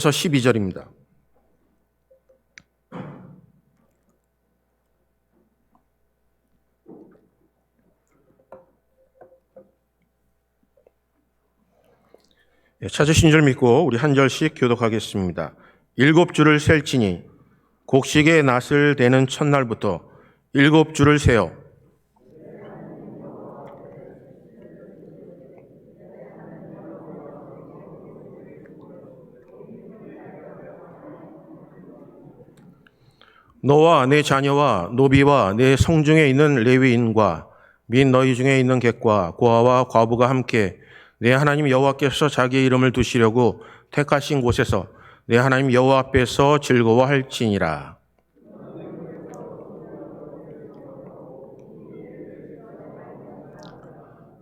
12절입니다. 찾으신 줄 믿고 우리 한 절씩 교독하겠습니다. 7주를 셀지니 곡식의 낫을 대는 첫날부터 7주를 세어 너와 내 자녀와 노비와 내 성중에 있는 레위인과 및 너희 중에 있는 객과 고아와 과부가 함께 내 하나님 여호와께서 자기의 이름을 두시려고 택하신 곳에서 내 하나님 여호와 앞에서 즐거워할지니라.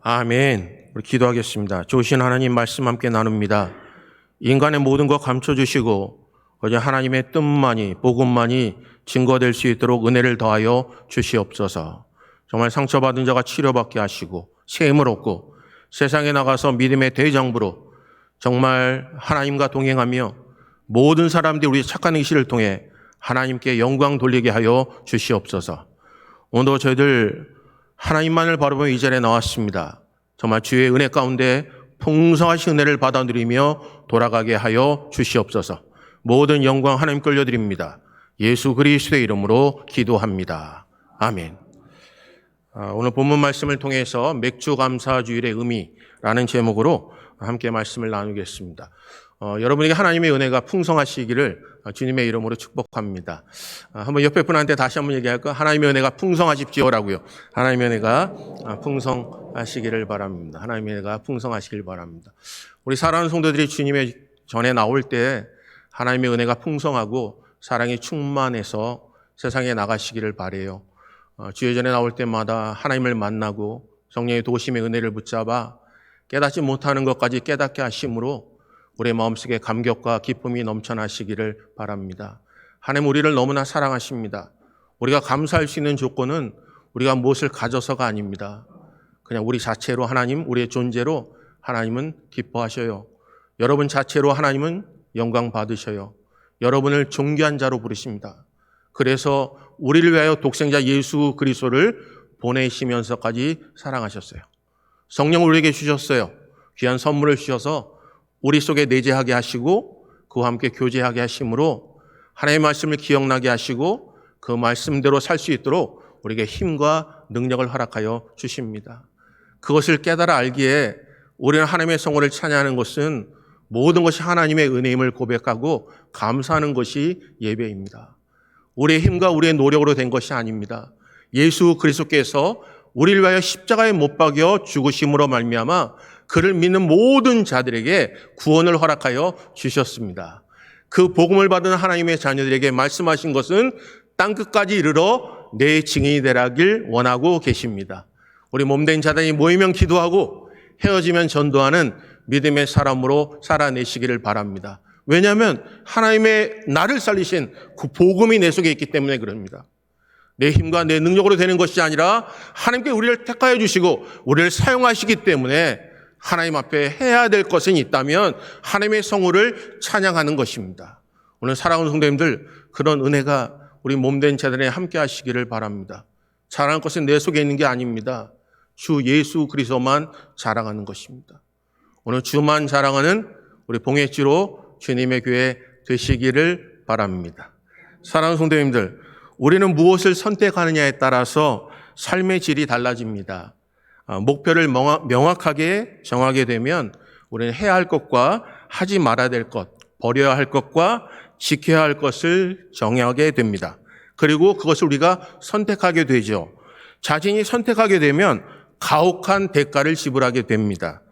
아멘. 우리 기도하겠습니다. 좋으신 하나님 말씀 함께 나눕니다. 인간의 모든 것 감춰주시고 어제 하나님의 뜻만이 복음만이 증거될 수 있도록 은혜를 더하여 주시옵소서. 정말 상처받은 자가 치료받게 하시고 세임을 얻고 세상에 나가서 믿음의 대장부로 정말 하나님과 동행하며 모든 사람들이 우리 착한 의식을 통해 하나님께 영광 돌리게 하여 주시옵소서. 오늘도 저희들 하나님만을 바라보며 이 자리에 나왔습니다. 정말 주의 은혜 가운데 풍성하신 은혜를 받아 누리며 돌아가게 하여 주시옵소서. 모든 영광 하나님께 올려드립니다. 예수 그리스도의 이름으로 기도합니다. 아멘. 오늘 본문 말씀을 통해서 맥주 감사 주일의 의미라는 제목으로 함께 말씀을 나누겠습니다. 여러분에게 하나님의 은혜가 풍성하시기를 주님의 이름으로 축복합니다. 한번 옆에 분한테 다시 한번 얘기할까요? 하나님의 은혜가 풍성하십시오라고요. 하나님의 은혜가 풍성하시기를 바랍니다. 하나님의 은혜가 풍성하시길 바랍니다. 우리 사랑하는 성도들이 주님의 전에 나올 때 하나님의 은혜가 풍성하고 사랑이 충만해서 세상에 나가시기를 바라요. 주의 전에 나올 때마다 하나님을 만나고 성령의 도심의 은혜를 붙잡아 깨닫지 못하는 것까지 깨닫게 하심으로 우리의 마음속에 감격과 기쁨이 넘쳐나시기를 바랍니다. 하나님 우리를 너무나 사랑하십니다. 우리가 감사할 수 있는 조건은 우리가 무엇을 가져서가 아닙니다. 그냥 우리 자체로 하나님, 우리의 존재로 하나님은 기뻐하셔요. 여러분 자체로 하나님은 영광 받으셔요. 여러분을 존귀한 자로 부르십니다. 그래서 우리를 위하여 독생자 예수 그리스도를 보내시면서까지 사랑하셨어요. 성령을 우리에게 주셨어요. 귀한 선물을 주셔서 우리 속에 내재하게 하시고 그와 함께 교제하게 하심으로 하나님의 말씀을 기억나게 하시고 그 말씀대로 살 수 있도록 우리에게 힘과 능력을 허락하여 주십니다. 그것을 깨달아 알기에 우리는 하나님의 성호를 찬양하는 것은 모든 것이 하나님의 은혜임을 고백하고 감사하는 것이 예배입니다. 우리의 힘과 우리의 노력으로 된 것이 아닙니다. 예수 그리스도께서 우리를 위하여 십자가에 못 박여 죽으심으로 말미암아 그를 믿는 모든 자들에게 구원을 허락하여 주셨습니다. 그 복음을 받은 하나님의 자녀들에게 말씀하신 것은 땅끝까지 이르러 내 증인이 되라길 원하고 계십니다. 우리 몸된 자들이 모이면 기도하고 헤어지면 전도하는 믿음의 사람으로 살아내시기를 바랍니다. 왜냐하면 하나님의 나를 살리신 그 복음이 내 속에 있기 때문에 그럽니다. 내 힘과 내 능력으로 되는 것이 아니라 하나님께 우리를 택하여 주시고 우리를 사용하시기 때문에 하나님 앞에 해야 될 것은 있다면 하나님의 성호를 찬양하는 것입니다. 오늘 사랑하는 성도님들 그런 은혜가 우리 몸된 자들에 함께 하시기를 바랍니다. 자랑할 것은 내 속에 있는 게 아닙니다. 주 예수 그리스도만 자랑하는 것입니다. 오늘 주만 자랑하는 우리 봉해주로 주님의 교회 되시기를 바랍니다. 사랑하는 성도님들, 우리는 무엇을 선택하느냐에 따라서 삶의 질이 달라집니다. 목표를 명확하게 정하게 되면 우리는 해야 할 것과 하지 말아야 될 것, 버려야 할 것과 지켜야 할 것을 정하게 됩니다. 그리고 그것을 우리가 선택하게 되죠. 자신이 선택하게 되면 가혹한 대가를 지불하게 됩니다.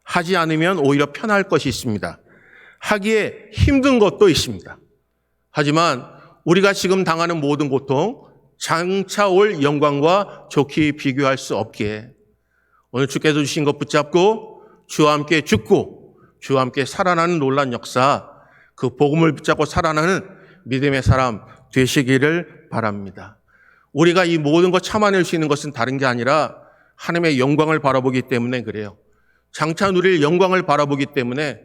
하지 않으면 오히려 편할 것이 있습니다. 하기에 힘든 것도 있습니다. 하지만 우리가 지금 당하는 모든 고통, 장차 올 영광과 좋게 비교할 수 없기에 오늘 주께서 주신 것 붙잡고 주와 함께 죽고 주와 함께 살아나는 놀라운 역사, 그 복음을 붙잡고 살아나는 믿음의 사람 되시기를 바랍니다. 우리가 이 모든 것 참아낼 수 있는 것은 다른 게 아니라 하나님의 영광을 바라보기 때문에 그래요. 장차 누릴 영광을 바라보기 때문에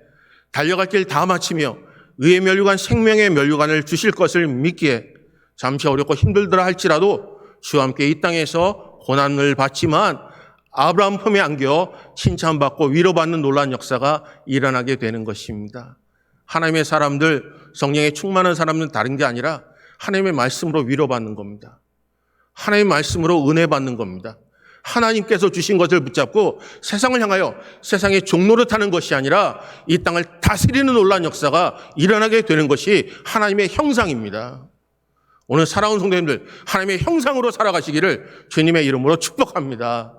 달려갈 길 다 마치며 의의 면류관, 생명의 면류관을 주실 것을 믿기에 잠시 어렵고 힘들더라 할지라도 주와 함께 이 땅에서 고난을 받지만 아브라함 품에 안겨 칭찬받고 위로받는 놀라운 역사가 일어나게 되는 것입니다. 하나님의 사람들, 성령에 충만한 사람은 다른 게 아니라 하나님의 말씀으로 위로받는 겁니다. 하나님의 말씀으로 은혜 받는 겁니다. 하나님께서 주신 것을 붙잡고 세상을 향하여 세상의 종노릇하는 것이 아니라 이 땅을 다스리는 놀라운 역사가 일어나게 되는 것이 하나님의 형상입니다. 오늘 사랑하는 성도님들, 하나님의 형상으로 살아가시기를 주님의 이름으로 축복합니다.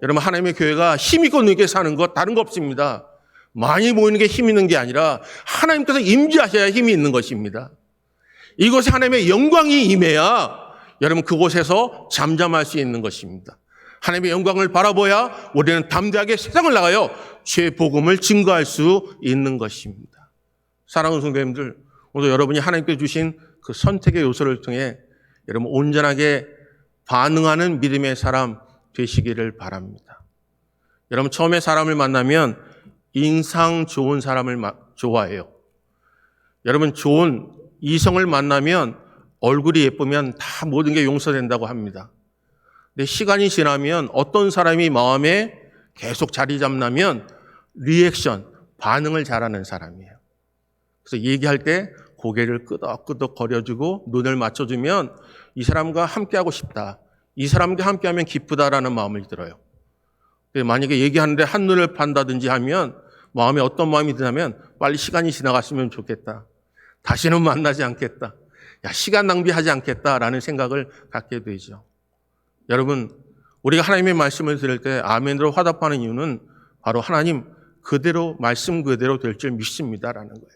여러분, 하나님의 교회가 힘있고 능하게 사는 것 다른 거 없습니다. 많이 모이는 게 힘 있는 게 아니라 하나님께서 임재하셔야 힘이 있는 것입니다. 이곳에 하나님의 영광이 임해야 여러분 그곳에서 잠잠할 수 있는 것입니다. 하나님의 영광을 바라보야 우리는 담대하게 세상을 나가요 죄의 복음을 증거할 수 있는 것입니다. 사랑하는 성도님들, 오늘 여러분이 하나님께 주신 그 선택의 요소를 통해 여러분 온전하게 반응하는 믿음의 사람 되시기를 바랍니다. 여러분 처음에 사람을 만나면 인상 좋은 사람을 좋아해요. 여러분 좋은 이성을 만나면 얼굴이 예쁘면 다 모든 게 용서된다고 합니다. 근데 시간이 지나면 어떤 사람이 마음에 계속 자리 잡냐면 리액션, 반응을 잘하는 사람이에요. 그래서 얘기할 때 고개를 끄덕끄덕 거려주고 눈을 맞춰주면 이 사람과 함께하고 싶다. 이 사람과 함께하면 기쁘다라는 마음을 들어요. 만약에 얘기하는데 한눈을 판다든지 하면 마음에 어떤 마음이 드냐면 빨리 시간이 지나갔으면 좋겠다. 다시는 만나지 않겠다. 야, 시간 낭비하지 않겠다라는 생각을 갖게 되죠. 여러분, 우리가 하나님의 말씀을 들을 때 아멘으로 화답하는 이유는 바로 하나님 그대로 말씀 그대로 될 줄 믿습니다라는 거예요.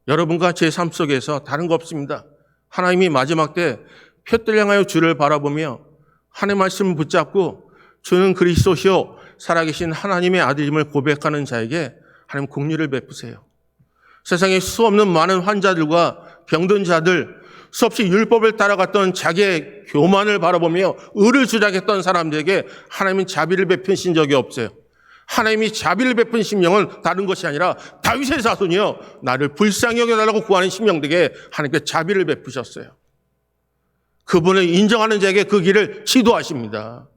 여러분과 제 삶 속에서 다른 거 없습니다. 하나님이 마지막 때 푯들 향하여 주를 바라보며 하나님의 말씀을 붙잡고 주는 그리스도시요 살아계신 하나님의 아들임을 고백하는 자에게 하나님 긍휼을 베푸세요. 세상에 수없는 많은 환자들과 병든 자들, 수없이 율법을 따라갔던 자기의 교만을 바라보며 의를 주장했던 사람들에게 하나님은 자비를 베푸신 적이 없어요. 하나님이 자비를 베푼 심령은 다른 것이 아니라 다윗의 자손이요 나를 불쌍히 여겨달라고 구하는 심령들에게 하나님께 자비를 베푸셨어요. 그분을 인정하는 자에게 그 길을 지도하십니다.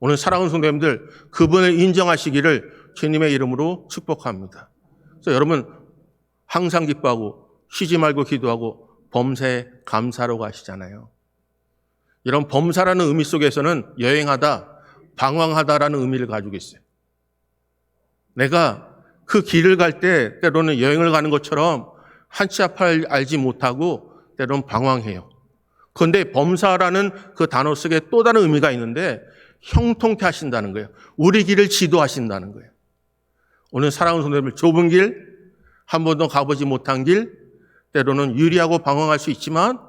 오늘 사랑하는 성도님들, 그분을 인정하시기를 주님의 이름으로 축복합니다. 그래서 여러분 항상 기뻐하고 쉬지 말고 기도하고 범사에 감사로 가시잖아요. 이런 범사라는 의미 속에서는 여행하다, 방황하다라는 의미를 가지고 있어요. 내가 그 길을 갈 때 때로는 여행을 가는 것처럼 한 치 앞을 알지 못하고 때로는 방황해요. 그런데 범사라는 그 단어 속에 또 다른 의미가 있는데 형통케 하신다는 거예요. 우리 길을 지도하신다는 거예요. 오늘 사랑하는 성도님들, 좁은 길, 한 번도 가보지 못한 길, 때로는 유리하고 방황할 수 있지만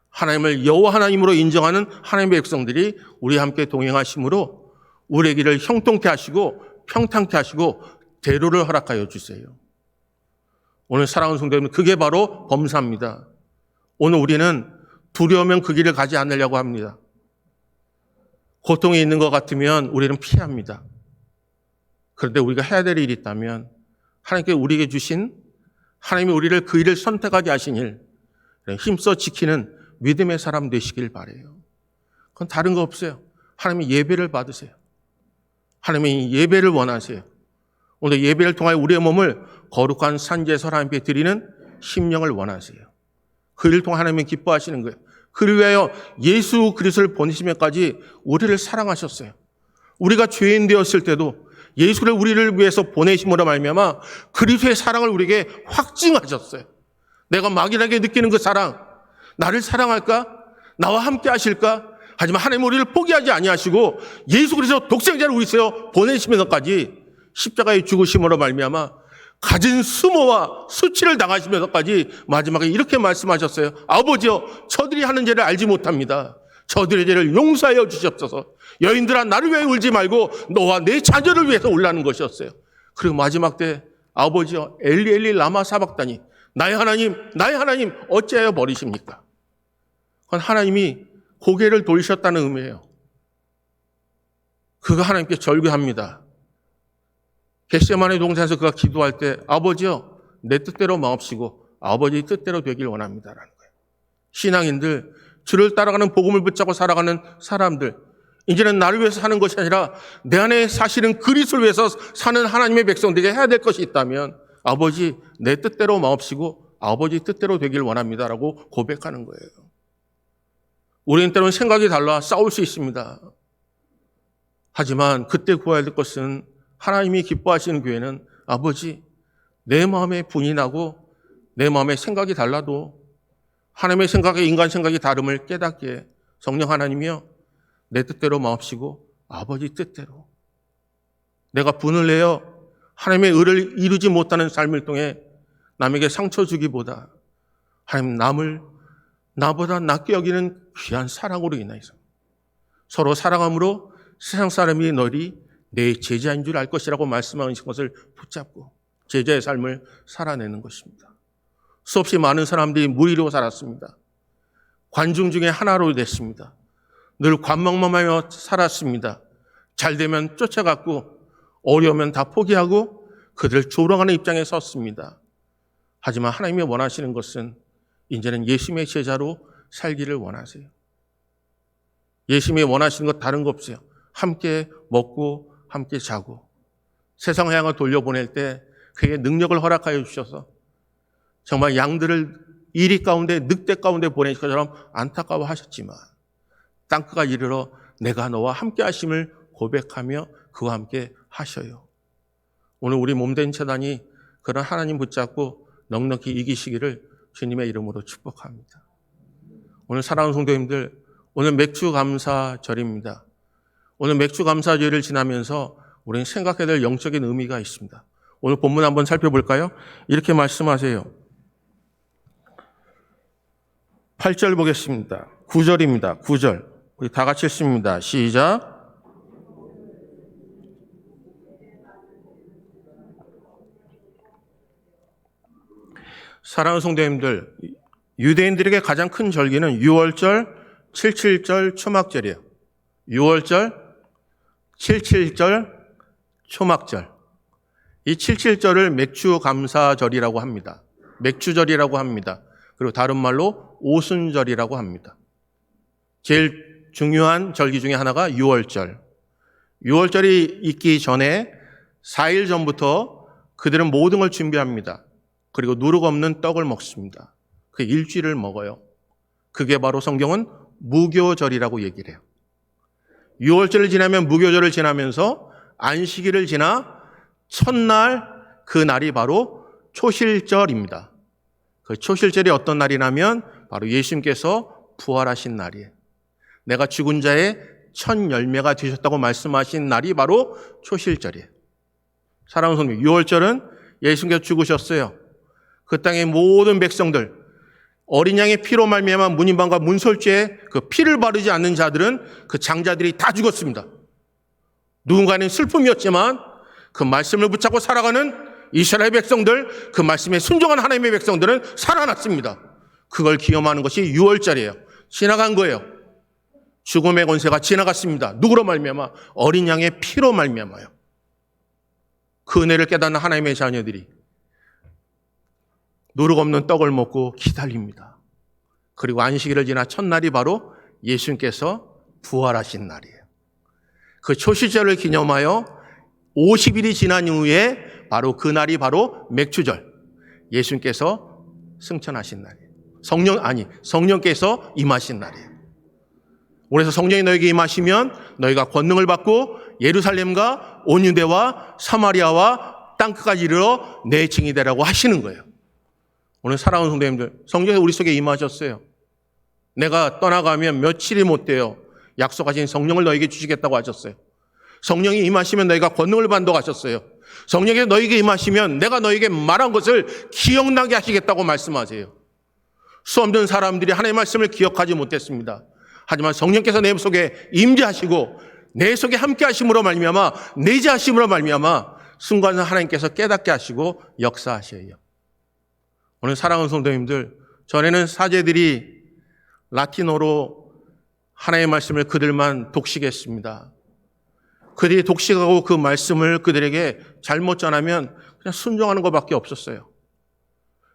하나님을 여호와 하나님으로 인정하는 하나님의 백성들이 우리와 함께 동행하심으로 우리의 길을 형통케 하시고 평탄케 하시고 대로를 허락하여 주세요. 오늘 사랑하는 성도님들, 그게 바로 범사입니다. 오늘 우리는 두려우면 그 길을 가지 않으려고 합니다. 고통이 있는 것 같으면 우리는 피합니다. 그런데 우리가 해야 될 일이 있다면 하나님께 우리에게 주신 하나님이 우리를 그 일을 선택하게 하신 일, 힘써 지키는 믿음의 사람 되시길 바라요. 그건 다른 거 없어요. 하나님이 예배를 받으세요. 하나님이 예배를 원하세요. 오늘 예배를 통하여 우리의 몸을 거룩한 산제설 하나님께 드리는 심령을 원하세요. 그 일을 통해 하나님이 기뻐하시는 거예요. 그를 위하여 예수 그리스도를 보내시면까지 우리를 사랑하셨어요. 우리가 죄인 되었을 때도 예수를 우리를 위해서 보내심으로 말미암아 그리스도의 사랑을 우리에게 확증하셨어요. 내가 막연하게 느끼는 그 사랑, 나를 사랑할까? 나와 함께 하실까? 하지만 하나님 우리를 포기하지 아니하시고 예수 그리스도 독생자를 우리 위해서 보내시면서까지 십자가의 죽으심으로 말미암아 가진 수모와 수치를 당하시면서까지 마지막에 이렇게 말씀하셨어요. 아버지여, 저들이 하는 죄를 알지 못합니다. 저들의 죄를 용서하여 주시옵소서. 여인들아, 나를 위해 울지 말고 너와 내 자녀를 위해서 울라는 것이었어요. 그리고 마지막 때 아버지여, 엘리 엘리 라마 사박다니, 나의 하나님 어찌하여 버리십니까? 그건 하나님이 고개를 돌리셨다는 의미예요. 그가 하나님께 절규합니다. 겟세마네 동산에서 그가 기도할 때 아버지여, 내 뜻대로 마옵시고 아버지 뜻대로 되길 원합니다라는 거예요. 신앙인들, 주를 따라가는 복음을 붙잡고 살아가는 사람들, 이제는 나를 위해서 사는 것이 아니라 내 안에 사실은 그리스도를 위해서 사는 하나님의 백성들에게 해야 될 것이 있다면 아버지 내 뜻대로 마옵시고 아버지 뜻대로 되길 원합니다라고 고백하는 거예요. 우리는 때로는 생각이 달라 싸울 수 있습니다. 하지만 그때 구해야 될 것은 하나님이 기뻐하시는 교회는 아버지 내 마음에 분이 나고 내 마음에 생각이 달라도 하나님의 생각과 인간 생각이 다름을 깨닫게 성령 하나님이여 내 뜻대로 마옵시고 아버지 뜻대로 내가 분을 내어 하나님의 의를 이루지 못하는 삶을 통해 남에게 상처 주기보다 하나님 남을 나보다 낫게 여기는 귀한 사랑으로 인해서 서로 사랑함으로 세상 사람이 너희 내 제자인 줄 알 것이라고 말씀하신 것을 붙잡고 제자의 삶을 살아내는 것입니다. 수없이 많은 사람들이 무리로 살았습니다. 관중 중에 하나로 됐습니다. 늘 관망만하며 살았습니다. 잘 되면 쫓아갔고 어려우면 다 포기하고 그들을 조롱하는 입장에 섰습니다. 하지만 하나님이 원하시는 것은 이제는 예수님의 제자로 살기를 원하세요. 예수님이 원하시는 것 다른 거 없어요. 함께 먹고 함께 자고 세상을 향해 돌려보낼 때 그에게 능력을 허락하여 주셔서 정말 양들을 이리 가운데 늑대 가운데 보내실 것처럼 안타까워하셨지만 땅끝가 이르러 내가 너와 함께 하심을 고백하며 그와 함께 하셔요. 오늘 우리 몸된 재단이 그런 하나님 붙잡고 넉넉히 이기시기를 주님의 이름으로 축복합니다. 오늘 사랑하는 성도님들, 오늘 맥주 감사절입니다. 오늘 맥주 감사절을 지나면서 우리는 생각해야 될 영적인 의미가 있습니다. 오늘 본문 한번 살펴볼까요? 이렇게 말씀하세요. 8절 보겠습니다. 9절입니다. 9절. 우리 다 같이 읽습니다. 시작. 사랑하는 성도님들, 유대인들에게 가장 큰 절기는 6월절, 77절, 초막절이에요. 6월절, 77절, 초막절. 이 77절을 맥주감사절이라고 합니다. 맥주절이라고 합니다. 그리고 다른 말로 오순절이라고 합니다. 제일 중요한 절기 중에 하나가 6월절. 6월절이 있기 전에 4일 전부터 그들은 모든 걸 준비합니다. 그리고 누룩 없는 떡을 먹습니다. 그 일주일을 먹어요. 그게 바로 성경은 무교절이라고 얘기를 해요. 6월절을 지나면 무교절을 지나면서 안식일을 지나 첫날 그 날이 바로 초실절입니다. 그 초실절이 어떤 날이냐면 바로 예수님께서 부활하신 날이에요. 내가 죽은 자의 첫 열매가 되셨다고 말씀하신 날이 바로 초실절이에요. 사랑하는 성도, 6월절은 예수님께서 죽으셨어요. 그 땅의 모든 백성들, 어린 양의 피로 말미암아 문인방과 문설주에 그 피를 바르지 않는 자들은 그 장자들이 다 죽었습니다. 누군가는 슬픔이었지만 그 말씀을 붙잡고 살아가는 이스라엘 백성들, 그 말씀에 순종한 하나님의 백성들은 살아났습니다. 그걸 기념하는 것이 6월절이에요. 지나간 거예요. 죽음의 권세가 지나갔습니다. 누구로 말미암아? 어린 양의 피로 말미암아요. 그 은혜를 깨닫는 하나님의 자녀들이 누룩 없는 떡을 먹고 기다립니다. 그리고 안식일을 지나 첫날이 바로 예수님께서 부활하신 날이에요. 그 초실절을 기념하여 50일이 지난 이후에 바로 그 날이 바로 맥주절, 예수님께서 승천하신 날이에요. 성령께서 임하신 날이에요. 그래서 성령이 너에게 임하시면 너희가 권능을 받고 예루살렘과 온 유대와 사마리아와 땅끝까지 이르러 내 증인이 되라고 하시는 거예요. 오늘 사랑하는 성도님들, 성령이 우리 속에 임하셨어요. 내가 떠나가면 며칠이 못 돼요. 약속하신 성령을 너에게 주시겠다고 하셨어요. 성령이 임하시면 너희가 권능을 받는다고 하셨어요. 성령이 너에게 임하시면 내가 너에게 말한 것을 기억나게 하시겠다고 말씀하세요. 수없는 사람들이 하나님의 말씀을 기억하지 못했습니다. 하지만 성령께서 내 속에 임재하시고 내 속에 함께 하심으로 말미암아 내재하심으로 말미암아 순간 하나님께서 깨닫게 하시고 역사하셔요. 오늘 사랑하는 성도님들, 전에는 사제들이 라틴어로 하나님의 말씀을 그들만 독식했습니다. 그들이 독식하고 그 말씀을 그들에게 잘못 전하면 그냥 순종하는 것밖에 없었어요.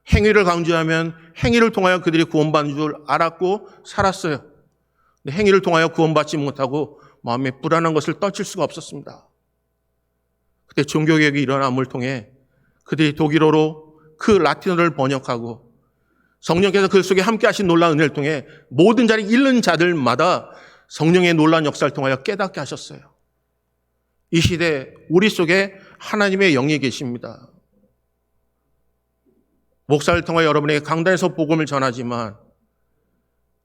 행위를 강조하면 행위를 통하여 그들이 구원받는 줄 알았고 살았어요. 근데 행위를 통하여 구원받지 못하고 마음에 불안한 것을 떨칠 수가 없었습니다. 그때 종교개혁이 일어남을 통해 그들이 독일어로 그 라틴어를 번역하고 성령께서 그 속에 함께 하신 놀라운 은혜를 통해 모든 자리 잃는 자들마다 성령의 놀라운 역사를 통하여 깨닫게 하셨어요. 이 시대 우리 속에 하나님의 영이 계십니다. 목사를 통하여 여러분에게 강단에서 복음을 전하지만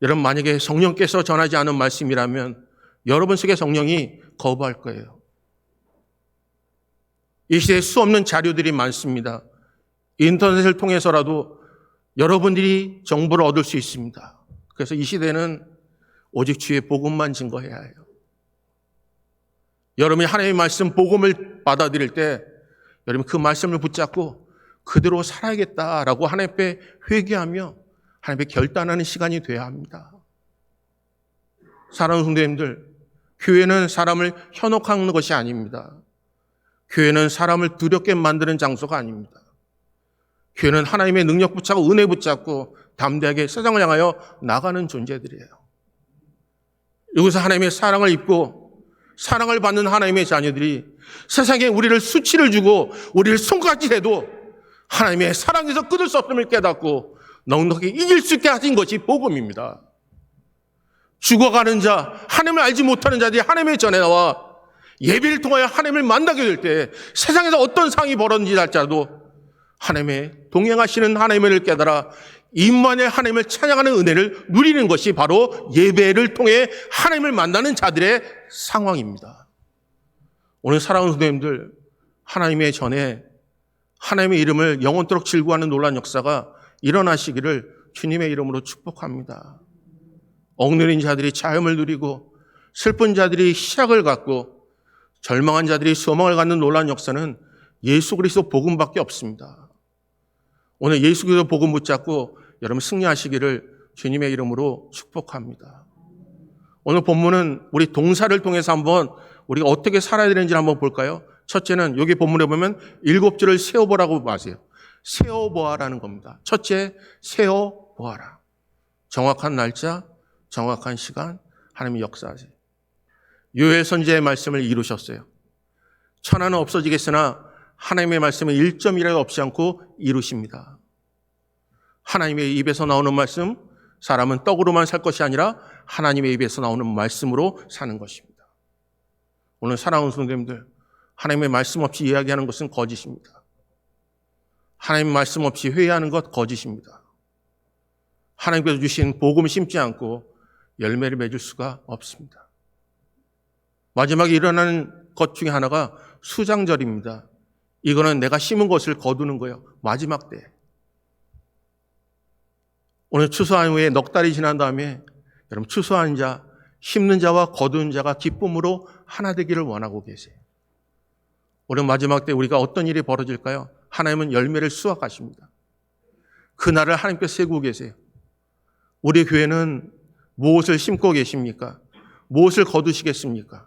여러분 만약에 성령께서 전하지 않은 말씀이라면 여러분 속에 성령이 거부할 거예요. 이 시대에 수없는 자료들이 많습니다. 인터넷을 통해서라도 여러분들이 정보를 얻을 수 있습니다. 그래서 이 시대는 오직 주의 복음만 증거해야 해요. 여러분이 하나님의 말씀 복음을 받아들일 때 여러분 그 말씀을 붙잡고 그대로 살아야겠다라고 하나님 앞에 회개하며 하나님 앞에 결단하는 시간이 돼야 합니다. 사랑하는 성도님들, 교회는 사람을 현혹하는 것이 아닙니다. 교회는 사람을 두렵게 만드는 장소가 아닙니다. 교회는 하나님의 능력 붙잡고 은혜 붙잡고 담대하게 세상을 향하여 나가는 존재들이에요. 여기서 하나님의 사랑을 입고 사랑을 받는 하나님의 자녀들이 세상에 우리를 수치를 주고 우리를 손가락질해도 하나님의 사랑에서 끊을 수 없음을 깨닫고 넉넉히 이길 수 있게 하신 것이 복음입니다. 죽어가는 자, 하나님을 알지 못하는 자들이 하나님의 전에 나와 예배를 통하여 하나님을 만나게 될 때 세상에서 어떤 상이 벌어지는지 할지라도 하나님의 동행하시는 하나님을 깨달아 임마누엘 하나님을 찬양하는 은혜를 누리는 것이 바로 예배를 통해 하나님을 만나는 자들의 상황입니다. 오늘 사랑하는 성도님들, 하나님의 전에 하나님의 이름을 영원토록 즐거워하는 놀라운 역사가 일어나시기를 주님의 이름으로 축복합니다. 억누린 자들이 자유를 누리고 슬픈 자들이 희락을 갖고 절망한 자들이 소망을 갖는 놀라운 역사는 예수 그리스도 복음밖에 없습니다. 오늘 예수 그리스도 복음 붙잡고 여러분 승리하시기를 주님의 이름으로 축복합니다. 오늘 본문은 우리 동사를 통해서 한번 우리가 어떻게 살아야 되는지 한번 볼까요? 첫째는 여기 본문에 보면 7줄을 세어보라고 하세요. 세어보아라는 겁니다. 첫째, 세어보아라. 정확한 날짜, 정확한 시간, 하나님이 역사하세요. 요엘 선지자의 말씀을 이루셨어요. 천하는 없어지겠으나 하나님의 말씀은 1점이라도 없지 않고 이루십니다. 하나님의 입에서 나오는 말씀, 사람은 떡으로만 살 것이 아니라 하나님의 입에서 나오는 말씀으로 사는 것입니다. 오늘 사랑하는 성도님들, 하나님의 말씀 없이 이야기하는 것은 거짓입니다. 하나님의 말씀 없이 회의하는 것 거짓입니다. 하나님께서 주신 복음을 심지 않고 열매를 맺을 수가 없습니다. 마지막에 일어나는 것 중에 하나가 수장절입니다. 이거는 내가 심은 것을 거두는 거예요. 마지막 때. 오늘 추수한 후에 넉 달이 지난 다음에 여러분 추수한 자, 심는 자와 거두는 자가 기쁨으로 하나 되기를 원하고 계세요. 오늘 마지막 때 우리가 어떤 일이 벌어질까요? 하나님은 열매를 수확하십니다. 그날을 하나님께서 세우고 계세요. 우리 교회는 무엇을 심고 계십니까? 무엇을 거두시겠습니까?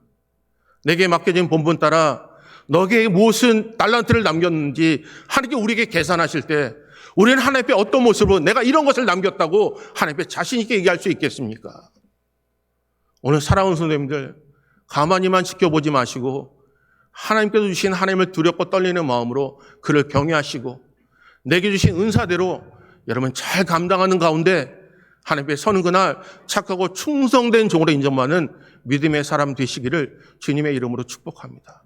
내게 맡겨진 본분 따라 너에게 무엇은 달란트를 남겼는지 하나님께 우리에게 계산하실 때 우리는 하나님 앞에 어떤 모습으로 내가 이런 것을 남겼다고 하나님 앞에 자신 있게 얘기할 수 있겠습니까? 오늘 사랑하는 성도님들, 가만히만 지켜보지 마시고 하나님께서 주신 하나님을 두렵고 떨리는 마음으로 그를 경외하시고 내게 주신 은사대로 여러분 잘 감당하는 가운데 하나님 앞에 서는 그날 착하고 충성된 종으로 인정받는 믿음의 사람 되시기를 주님의 이름으로 축복합니다.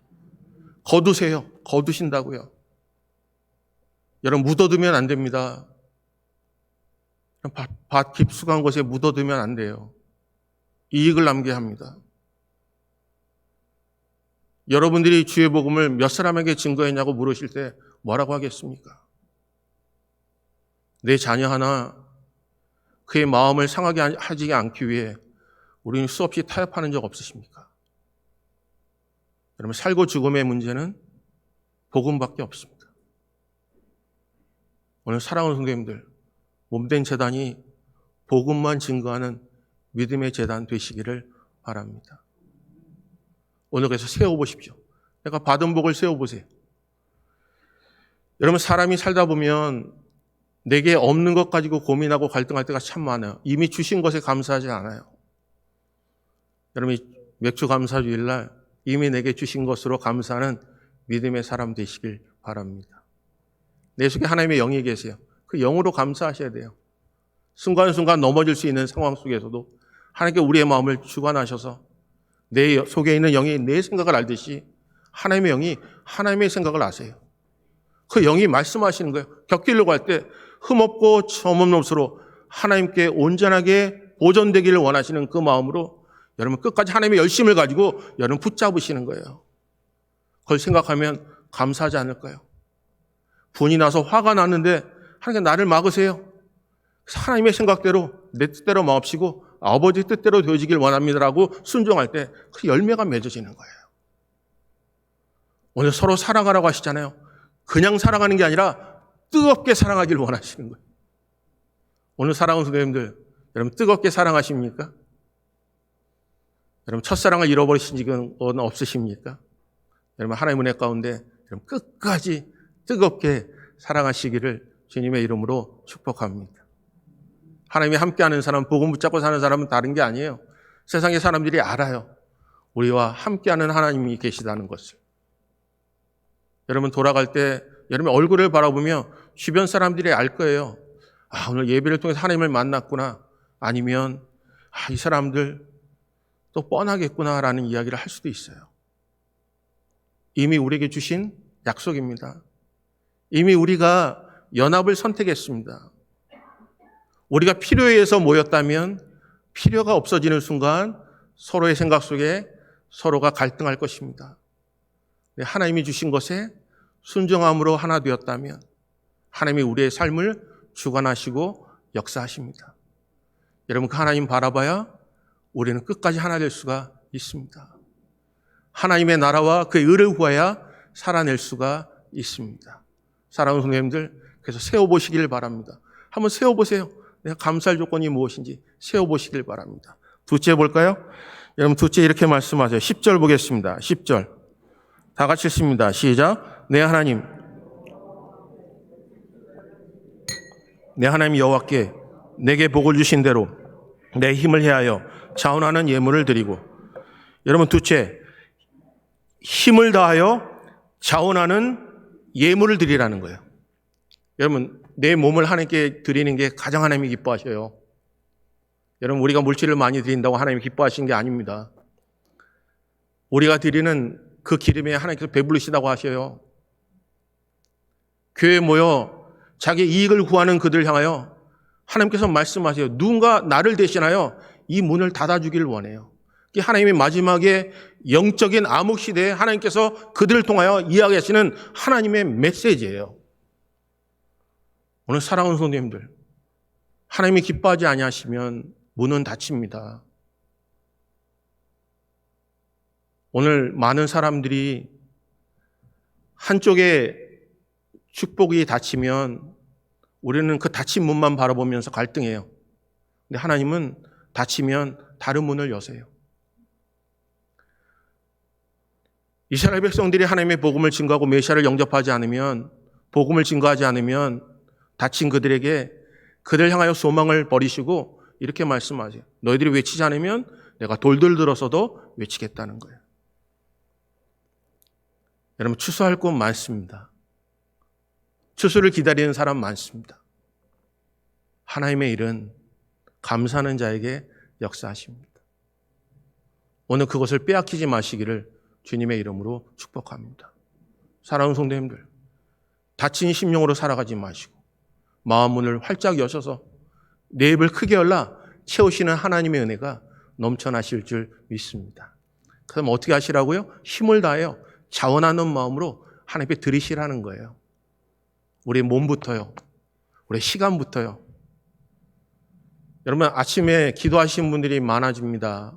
거두세요. 거두신다고요. 여러분 묻어두면 안 됩니다. 밭 깊숙한 곳에 묻어두면 안 돼요. 이익을 남겨야 합니다. 여러분들이 주의 복음을 몇 사람에게 증거했냐고 물으실 때 뭐라고 하겠습니까? 내 자녀 하나 그의 마음을 상하게 하지 않기 위해 우리는 수없이 타협하는 적 없으십니까? 여러분 살고 죽음의 문제는 복음밖에 없습니다. 오늘 사랑하는 성도님들, 몸된 재단이 복음만 증거하는 믿음의 재단 되시기를 바랍니다. 오늘 그래서 세워보십시오. 내가 받은 복을 세워보세요. 여러분 사람이 살다 보면 내게 없는 것 가지고 고민하고 갈등할 때가 참 많아요. 이미 주신 것에 감사하지 않아요. 여러분, 맥주 감사주일날 이미 내게 주신 것으로 감사하는 믿음의 사람 되시길 바랍니다. 내 속에 하나님의 영이 계세요. 그 영으로 감사하셔야 돼요. 순간순간 넘어질 수 있는 상황 속에서도 하나님께 우리의 마음을 주관하셔서 내 속에 있는 영이 내 생각을 알듯이 하나님의 영이 하나님의 생각을 아세요. 그 영이 말씀하시는 거예요. 곁길로 갈 때 흠없고 점없는 옷으로 하나님께 온전하게 보존되기를 원하시는 그 마음으로 여러분 끝까지 하나님의 열심을 가지고 여러분 붙잡으시는 거예요. 그걸 생각하면 감사하지 않을까요? 분이 나서 화가 났는데 하나님께 나를 막으세요. 하나님의 생각대로 내 뜻대로 마옵시고 아버지 뜻대로 되어지길 원합니다라고 순종할 때 그 열매가 맺어지는 거예요. 오늘 서로 사랑하라고 하시잖아요. 그냥 사랑하는 게 아니라 뜨겁게 사랑하길 원하시는 거예요. 오늘 사랑하는 성도님들, 여러분 뜨겁게 사랑하십니까? 여러분 첫사랑을 잃어버리신 적은 없으십니까? 여러분 하나님의 은혜 가운데 여러분 끝까지 뜨겁게 사랑하시기를 주님의 이름으로 축복합니다. 하나님이 함께하는 사람, 복음 붙잡고 사는 사람은 다른 게 아니에요. 세상의 사람들이 알아요. 우리와 함께하는 하나님이 계시다는 것을. 여러분 돌아갈 때 여러분 얼굴을 바라보며 주변 사람들이 알 거예요. 아, 오늘 예배를 통해서 하나님을 만났구나. 아니면 이 사람들 또 뻔하겠구나라는 이야기를 할 수도 있어요. 이미 우리에게 주신 약속입니다. 이미 우리가 연합을 선택했습니다. 우리가 필요에 의해서 모였다면 필요가 없어지는 순간 서로의 생각 속에 서로가 갈등할 것입니다. 하나님이 주신 것에 순종함으로 하나 되었다면 하나님이 우리의 삶을 주관하시고 역사하십니다. 여러분 그 하나님 바라봐야 우리는 끝까지 하나 될 수가 있습니다. 하나님의 나라와 그의 의를 구하야 살아낼 수가 있습니다. 사랑하는 성도님들, 그래서 세워보시길 바랍니다. 한번 세워보세요. 내가 감사할 조건이 무엇인지 세워보시길 바랍니다. 둘째 볼까요? 여러분 둘째 이렇게 말씀하세요. 10절 보겠습니다. 10절 다 같이 읽습니다. 시작. 내 하나님 여호와께 내게 복을 주신 대로 내 힘을 해하여 자원하는 예물을 드리고. 여러분 둘째, 힘을 다하여 자원하는 예물을 드리라는 거예요. 여러분 내 몸을 하나님께 드리는 게 가장 하나님이 기뻐하셔요. 여러분 우리가 물질을 많이 드린다고 하나님이 기뻐하시는 게 아닙니다. 우리가 드리는 그 기름에 하나님께서 배부르시다고 하셔요. 교회에 모여 자기 이익을 구하는 그들 향하여 하나님께서 말씀하세요. 누군가 나를 대신하여 이 문을 닫아주기를 원해요. 이게 하나님의 마지막에 영적인 암흑 시대에 하나님께서 그들을 통하여 이야기하시는 하나님의 메시지예요. 오늘 사랑하는 성도님들, 하나님이 기뻐하지 아니하시면 문은 닫힙니다. 오늘 많은 사람들이 한쪽에 축복이 닫히면 우리는 그 닫힌 문만 바라보면서 갈등해요. 근데 하나님은 닫히면 다른 문을 여세요. 이스라엘 백성들이 하나님의 복음을 증거하고 메시아를 영접하지 않으면, 복음을 증거하지 않으면 닫힌 그들에게 그들 향하여 소망을 버리시고 이렇게 말씀하세요. 너희들이 외치지 않으면 내가 돌들 들어서도 외치겠다는 거예요. 여러분 추수할 곳 많습니다. 추수를 기다리는 사람 많습니다. 하나님의 일은 감사하는 자에게 역사하십니다. 오늘 그것을 빼앗기지 마시기를 주님의 이름으로 축복합니다. 사랑하는 성도님들, 닫힌 심령으로 살아가지 마시고 마음 문을 활짝 여셔서 내 입을 크게 열라 채우시는 하나님의 은혜가 넘쳐나실 줄 믿습니다. 그럼 어떻게 하시라고요? 힘을 다하여 자원하는 마음으로 하나님께 드리시라는 거예요. 우리 몸부터요. 우리 시간부터요. 여러분 아침에 기도하시는 분들이 많아집니다.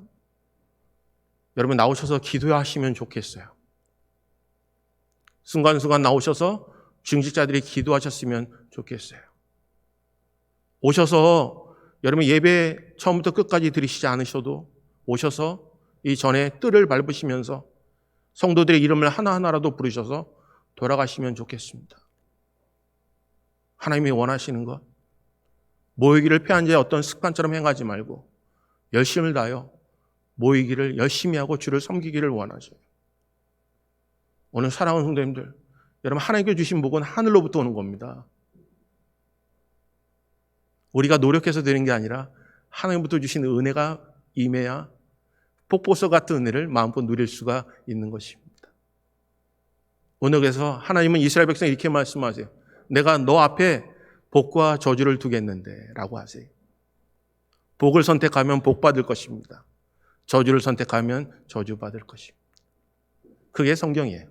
여러분 나오셔서 기도하시면 좋겠어요. 순간순간 나오셔서 중직자들이 기도하셨으면 좋겠어요. 오셔서 여러분 예배 처음부터 끝까지 드리시지 않으셔도 오셔서 이 전에 뜰을 밟으시면서 성도들의 이름을 하나하나라도 부르셔서 돌아가시면 좋겠습니다. 하나님이 원하시는 것. 모이기를 패한 자의 어떤 습관처럼 행하지 말고 열심을 다하여 모이기를 열심히 하고 주를 섬기기를 원하셔요. 오늘 사랑하는 성도님들, 여러분 하나님께 주신 복은 하늘로부터 오는 겁니다. 우리가 노력해서 되는 게 아니라 하나님부터 주신 은혜가 임해야 폭포수 같은 은혜를 마음껏 누릴 수가 있는 것입니다. 오늘 그래서 하나님은 이스라엘 백성에 이렇게 말씀하세요. 내가 너 앞에 복과 저주를 두겠는데 라고 하세요. 복을 선택하면 복 받을 것입니다. 저주를 선택하면 저주 받을 것입니다. 그게 성경이에요.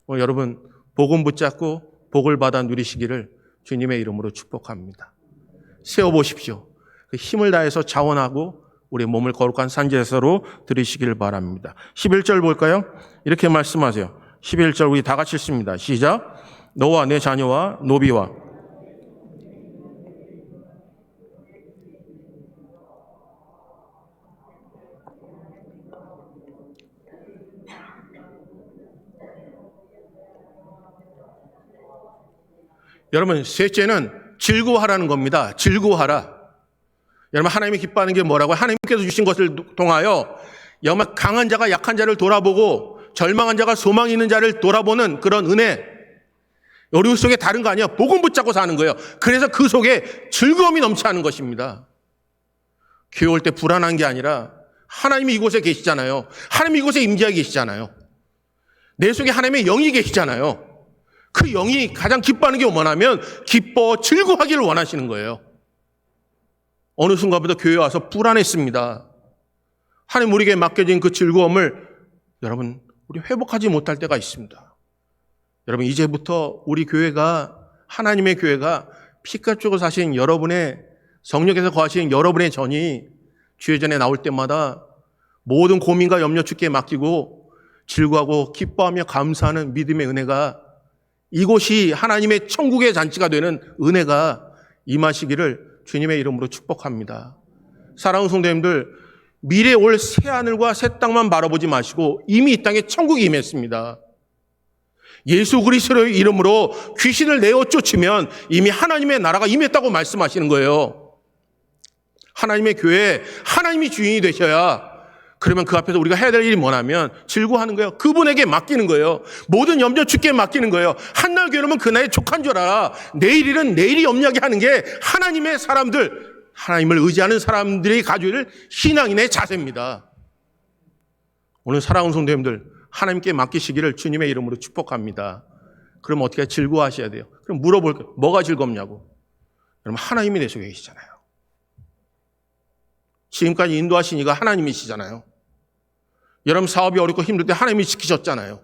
오늘 여러분 복음 붙잡고 복을 받아 누리시기를 주님의 이름으로 축복합니다. 세워보십시오. 그 힘을 다해서 자원하고 우리 몸을 거룩한 산제사로 드리시기를 바랍니다. 11절 볼까요? 이렇게 말씀하세요. 11절 우리 다 같이 읽습니다. 시작. 너와 내 자녀와 노비와 여러분 셋째는 즐거워하라는 겁니다. 즐거워하라. 여러분 하나님이 기뻐하는 게 뭐라고? 하나님께서 주신 것을 통하여 여러분 강한 자가 약한 자를 돌아보고 절망한 자가 소망 있는 자를 돌아보는 그런 은혜. 우리 속에 다른 거 아니야. 복음 붙잡고 사는 거예요. 그래서 그 속에 즐거움이 넘쳐나는 것입니다. 교회 올 때 불안한 게 아니라 하나님이 이곳에 계시잖아요. 하나님이 이곳에 임재하고 계시잖아요. 내 속에 하나님의 영이 계시잖아요. 그 영이 가장 기뻐하는 게 뭐냐면 기뻐 즐거워하기를 원하시는 거예요. 어느 순간부터 교회에 와서 불안했습니다. 하나님 우리에게 맡겨진 그 즐거움을 여러분 우리 회복하지 못할 때가 있습니다. 여러분 이제부터 우리 교회가 하나님의 교회가 피가 쪼고 사신 여러분의 성령께서 거하시는 여러분의 전이 주의전에 나올 때마다 모든 고민과 염려 주께 맡기고 즐거워하고 기뻐하며 감사하는 믿음의 은혜가 이곳이 하나님의 천국의 잔치가 되는 은혜가 임하시기를 주님의 이름으로 축복합니다. 사랑하는 성도님들, 미래에 올 새하늘과 새 땅만 바라보지 마시고 이미 이 땅에 천국이 임했습니다. 예수 그리스도의 이름으로 귀신을 내어 쫓으면 이미 하나님의 나라가 임했다고 말씀하시는 거예요. 하나님의 교회, 하나님이 주인이 되셔야 그러면 그 앞에서 우리가 해야 될 일이 뭐냐면 즐거워하는 거예요. 그분에게 맡기는 거예요. 모든 염려 주께 맡기는 거예요. 한날 괴로우면 그날의 족한 줄 알아. 내일 일은 내일이 염려하게 하는 게 하나님의 사람들, 하나님을 의지하는 사람들이 가지고 있는 신앙인의 자세입니다. 오늘 사랑하는 성도님들, 하나님께 맡기시기를 주님의 이름으로 축복합니다. 그럼 어떻게 즐거워하셔야 돼요? 그럼 물어볼게요. 뭐가 즐겁냐고. 여러분 하나님이 내 속에 계시잖아요. 지금까지 인도하신 이가 하나님이시잖아요. 여러분 사업이 어렵고 힘들 때 하나님이 지키셨잖아요.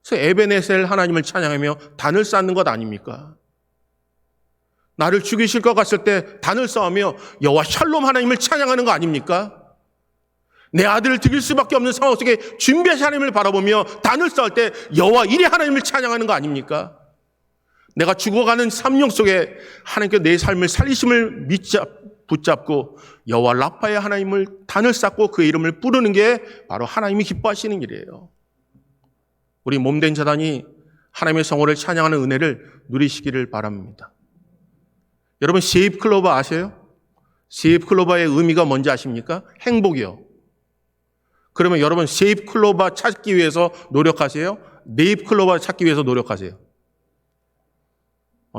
그래서 에베네셀 하나님을 찬양하며 단을 쌓는 것 아닙니까? 나를 죽이실 것 같을 때 단을 쌓으며 여호와 샬롬 하나님을 찬양하는 거 아닙니까? 내 아들을 죽일 수밖에 없는 상황 속에 준비하신 하나님을 바라보며 단을 쌓을 때 여호와 이레 하나님을 찬양하는 거 아닙니까? 내가 죽어가는 삶령 속에 하나님께 내 삶을 살리심을 붙잡고 여호와 라파의 하나님을 단을 쌓고 그의 이름을 부르는 게 바로 하나님이 기뻐하시는 일이에요. 우리 몸된 자단이 하나님의 성호를 찬양하는 은혜를 누리시기를 바랍니다. 여러분 세입 클로버 아세요? 세입 클로버의 의미가 뭔지 아십니까? 행복이요. 그러면 여러분 세입 클로버 찾기 위해서 노력하세요? 네잎 클로버 찾기 위해서 노력하세요?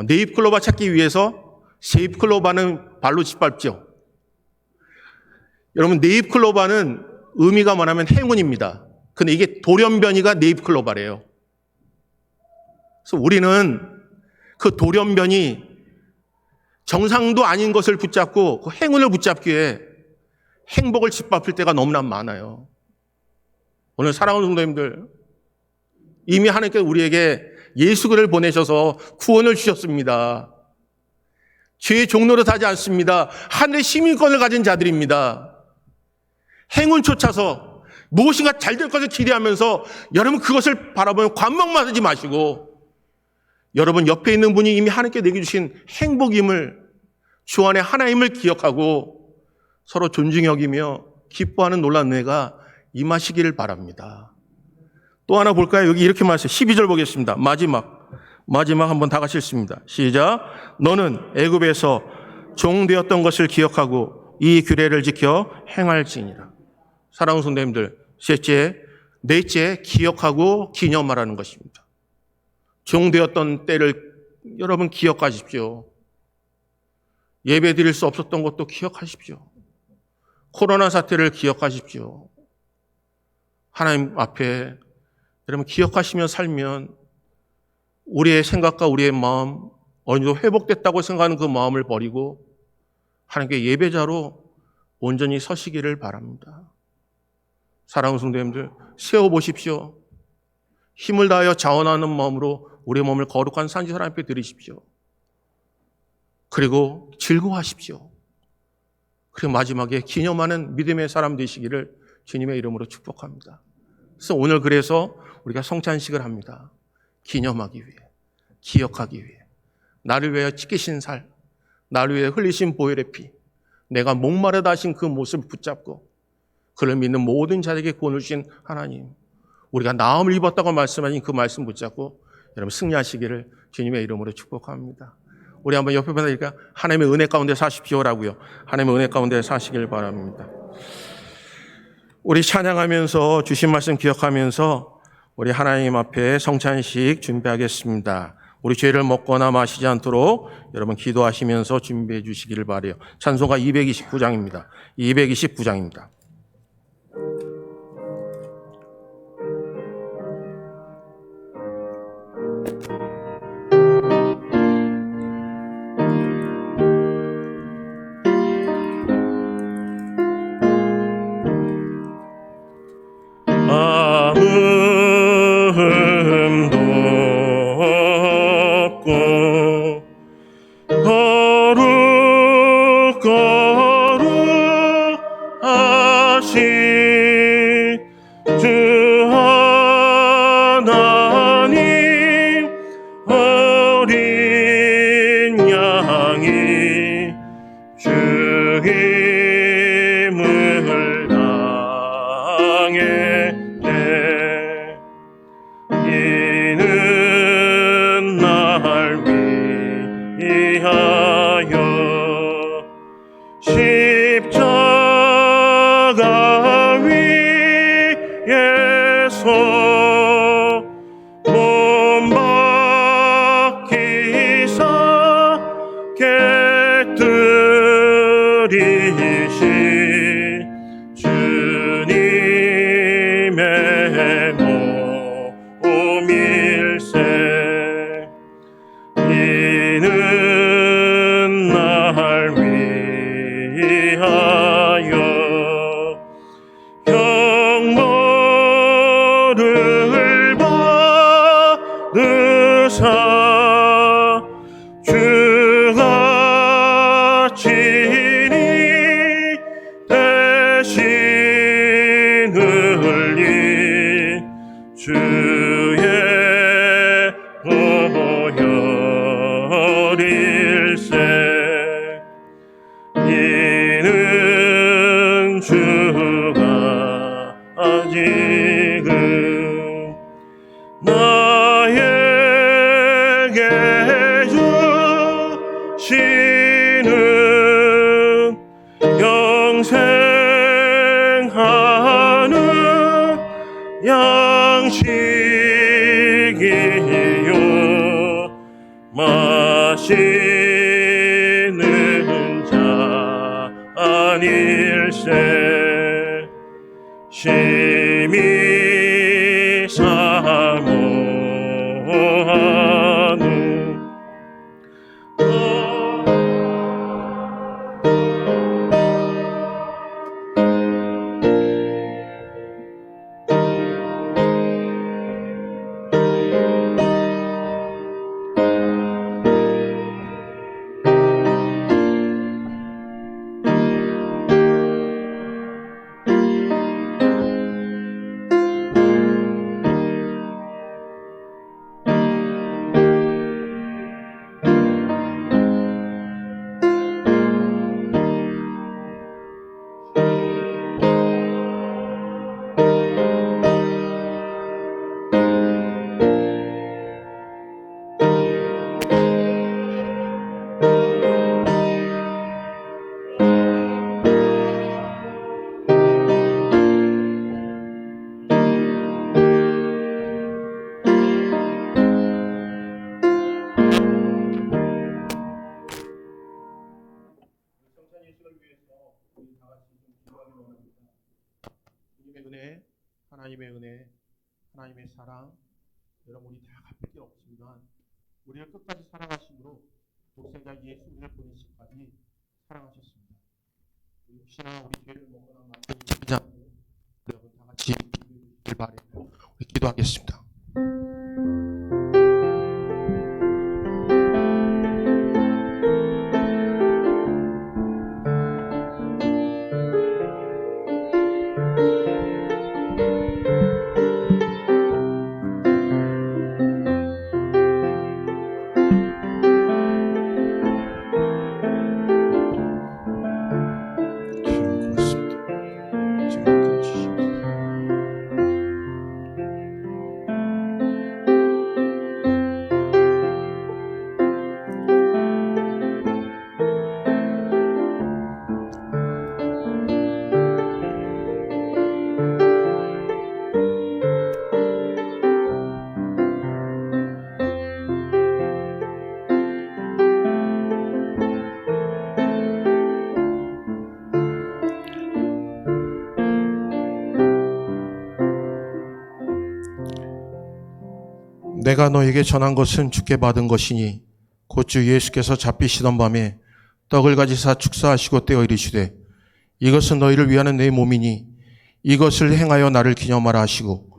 네잎 클로버 찾기 위해서 세잎 클로버는 발로 짓밟죠. 여러분 네잎 클로버는 의미가 뭐냐면 행운입니다. 근데 이게 돌연변이가 네잎 클로버래요. 그래서 우리는 그 돌연변이 정상도 아닌 것을 붙잡고 그 행운을 붙잡기에 행복을 짓밟을 때가 너무나 많아요. 오늘 사랑하는 성도님들, 이미 하나님께서 우리에게 예수 그리스도를 보내셔서 구원을 주셨습니다. 죄의 종로로 하지 않습니다. 하늘의 시민권을 가진 자들입니다. 행운 쫓아서 무엇인가 잘 될 것을 기대하면서 여러분 그것을 바라보면 관망만 하지 마시고 여러분 옆에 있는 분이 이미 하나님께 내게 주신 행복임을 주 안에 하나님을 기억하고 서로 존중히 여기며 기뻐하는 놀라운 은혜가 임하시기를 바랍니다. 또 하나 볼까요? 여기 이렇게 말했어요. 12절 보겠습니다. 마지막 마지막 한번 다 같이 읽습니다. 시작. 너는 애굽에서 종되었던 것을 기억하고 이 규례를 지켜 행할지니라. 사랑하는 성도님들, 넷째 기억하고 기념하라는 것입니다. 종되었던 때를 여러분 기억하십시오. 예배 드릴 수 없었던 것도 기억하십시오. 코로나 사태를 기억하십시오. 하나님 앞에 여러분 기억하시며 살면 우리의 생각과 우리의 마음, 어느 정도 회복됐다고 생각하는 그 마음을 버리고 하나님께 예배자로 온전히 서시기를 바랍니다. 사랑하는 성도님들, 세워보십시오. 힘을 다하여 자원하는 마음으로 우리의 몸을 거룩한 산지 하나님 앞에 드리십시오. 그리고 즐거워하십시오. 그리고 마지막에 기념하는 믿음의 사람 되시기를 주님의 이름으로 축복합니다. 그래서 우리가 성찬식을 합니다. 기념하기 위해, 기억하기 위해, 나를 위하여 찢기신 살, 나를 위해 흘리신 보혈의 피, 내가 목마르다 하신 그 모습을 붙잡고 그를 믿는 모든 자에게 구원을 주신 하나님, 우리가 나음을 입었다고 말씀하신 그 말씀 붙잡고 여러분 승리하시기를 주님의 이름으로 축복합니다. 우리 한번 옆에 보니까 하나님의 은혜 가운데 사십시오라고요. 하나님의 은혜 가운데 사시길 바랍니다. 우리 찬양하면서 주신 말씀 기억하면서 우리 하나님 앞에 성찬식 준비하겠습니다. 우리 죄를 먹거나 마시지 않도록 여러분 기도하시면서 준비해 주시기를 바라요. 찬송가 229장입니다. 229장입니다. 아무흠도 없고 거룩하신 주 하나님 어린 양이 주 힘을 당해 이는 날 위하여 십자가 위에서 몸 박히사 깨뜨리신 주님의 몸일세 이는 날 위하여 형벌을 받으사 주가 친히 대신 흘린 주의 보혈일세 이는 주가 아직은 나에게 주시는 영생하는 양식이요 마시는 자 아닐세 심히 사모하는 은혜, 하나님의 사랑, 여러분 우리 다 갚을 게 없지만 우리를 끝까지 사랑하심으로 독생자 예수님을 보내시기까지 사랑하셨습니다. 혹시나 우리 죄를 먹거나 마시지 않고 여러분 다 같이 기도해 바래요. 우리 기도하겠습니다. 내가 너에게 전한 것은 주께 받은 것이니 곧 주 예수께서 잡히시던 밤에 떡을 가지사 축사하시고 떼어 이르시되 이것은 너희를 위하는 내 몸이니 이것을 행하여 나를 기념하라 하시고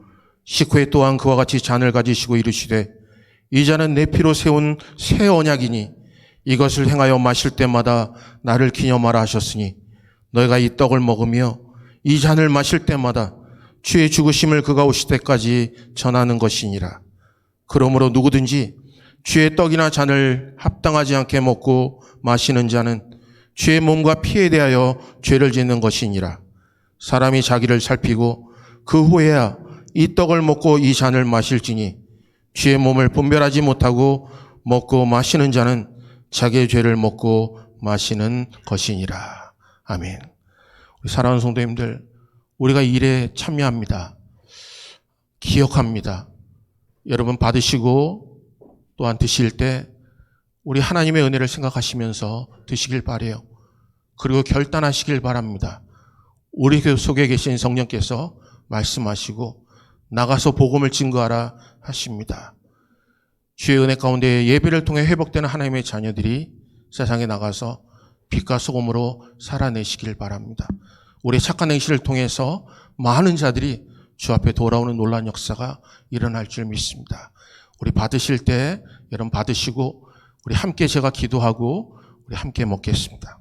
식후에 또한 그와 같이 잔을 가지시고 이르시되 이 잔은 내 피로 세운 새 언약이니 이것을 행하여 마실 때마다 나를 기념하라 하셨으니 너희가 이 떡을 먹으며 이 잔을 마실 때마다 주의 죽으심을 그가 오실 때까지 전하는 것이니라. 그러므로 누구든지 주의 떡이나 잔을 합당하지 않게 먹고 마시는 자는 주의 몸과 피에 대하여 죄를 짓는 것이니라. 사람이 자기를 살피고 그 후에야 이 떡을 먹고 이 잔을 마실지니 주의 몸을 분별하지 못하고 먹고 마시는 자는 자기의 죄를 먹고 마시는 것이니라. 아멘. 우리 사랑하는 성도님들, 우리가 일에 참여합니다. 기억합니다. 여러분 받으시고 또한 드실 때 우리 하나님의 은혜를 생각하시면서 드시길 바라요. 그리고 결단하시길 바랍니다. 우리 속에 계신 성령께서 말씀하시고 나가서 복음을 증거하라 하십니다. 주의 은혜 가운데 예배를 통해 회복되는 하나님의 자녀들이 세상에 나가서 빛과 소금으로 살아내시길 바랍니다. 우리 착한 행실을 통해서 많은 자들이 주 앞에 돌아오는 놀라운 역사가 일어날 줄 믿습니다. 우리 받으실 때 여러분 받으시고 우리 함께 제가 기도하고 우리 함께 먹겠습니다.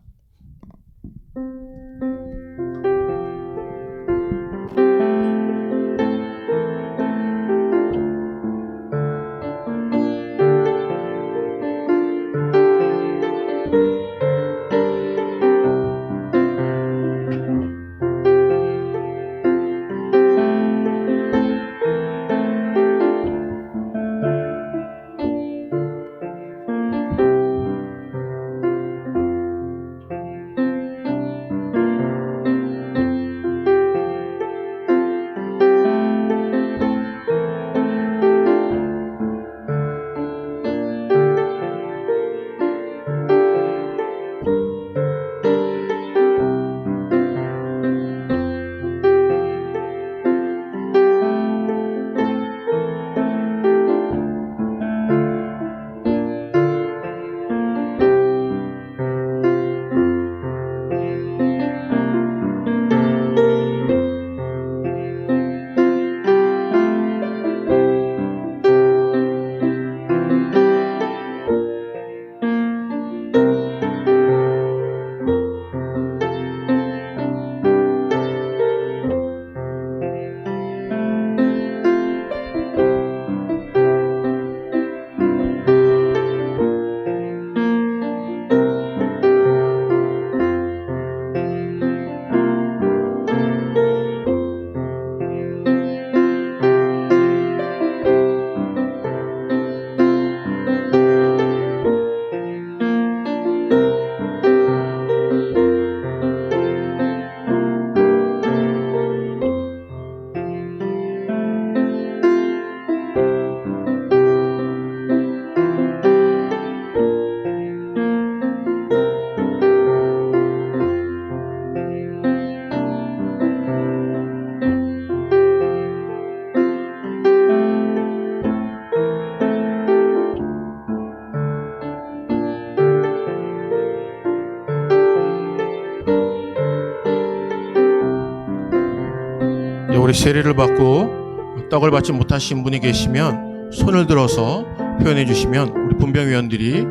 우리 세례를 받고 떡을 받지 못하신 분이 계시면 손을 들어서 표현해 주시면 우리 분배위원들이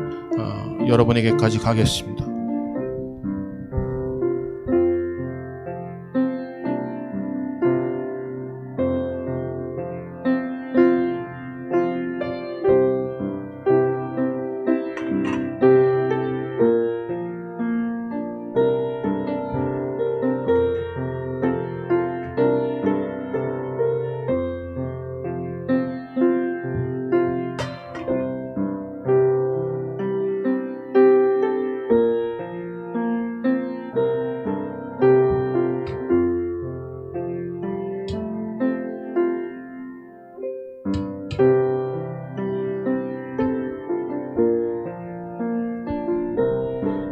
여러분에게까지 가겠습니다.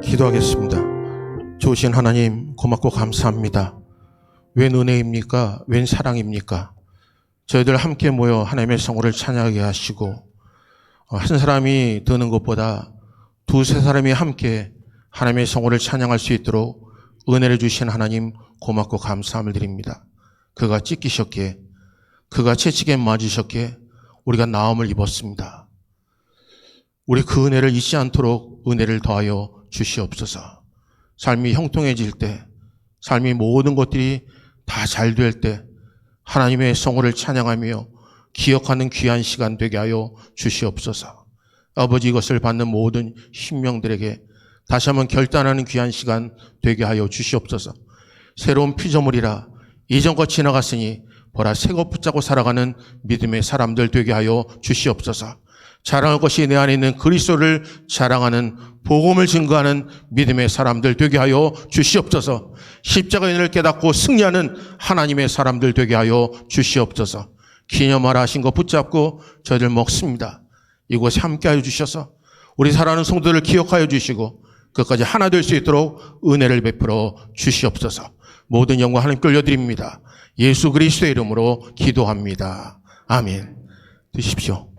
기도하겠습니다. 좋으신 하나님, 고맙고 감사합니다. 웬 은혜입니까? 웬 사랑입니까? 저희들 함께 모여 하나님의 성호를 찬양하게 하시고 한 사람이 드는 것보다 두세 사람이 함께 하나님의 성호를 찬양할 수 있도록 은혜를 주신 하나님, 고맙고 감사함을 드립니다. 그가 찢기셨기에, 그가 채찍에 맞으셨기에 우리가 나음을 입었습니다. 우리 그 은혜를 잊지 않도록 은혜를 더하여 주시옵소서. 삶이 형통해질 때, 삶이 모든 것들이 다 잘 될 때 하나님의 성호를 찬양하며 기억하는 귀한 시간 되게 하여 주시옵소서. 아버지, 이것을 받는 모든 신명들에게 다시 한번 결단하는 귀한 시간 되게 하여 주시옵소서. 새로운 피조물이라 이전과 지나갔으니 보라 새것 붙잡고 살아가는 믿음의 사람들 되게 하여 주시옵소서. 자랑할 것이 내 안에 있는 그리스도를 자랑하는 복음을 증거하는 믿음의 사람들 되게 하여 주시옵소서. 십자가의 은혜를 깨닫고 승리하는 하나님의 사람들 되게 하여 주시옵소서. 기념하라 하신 거 붙잡고 저희들 먹습니다. 이곳에 함께하여 주셔서 우리 사랑하는 성도들을 기억하여 주시고 끝까지 하나 될 수 있도록 은혜를 베풀어 주시옵소서. 모든 영광 하나님께 올려드립니다. 예수 그리스도의 이름으로 기도합니다. 아멘. 드십시오.